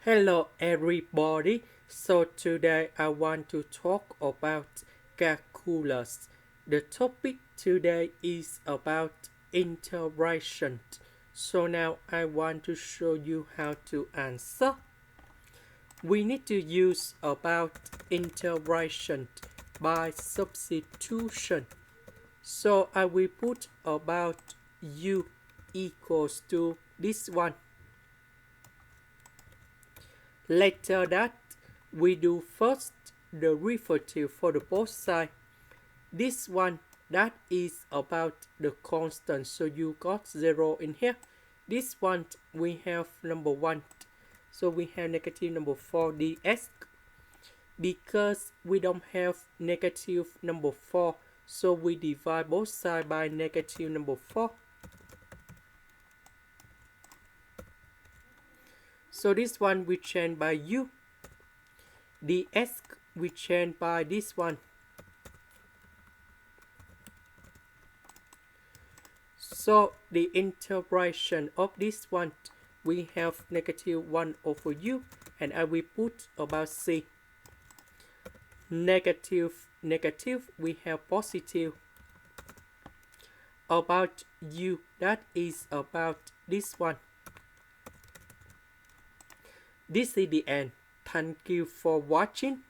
Hello everybody. So today I want to talk about calculus. The topic today is about integration. So now I want to show you how to answer. We need to use about integration by substitution. So I will put about u equals to this one. Later that, we do first the derivative for the both sides. This one, that is about the constant, so you got 0 in here. This one, we have number 1, so we have negative number 4 ds. Because we don't have negative number 4, so we divide both sides by negative number 4. So this one we change by u. ds we change by this one. So the integration of this one, we have negative 1 over u, and I will put about c. Negative, negative, we have positive. About u, that is about this one. This is the end. Thank you for watching.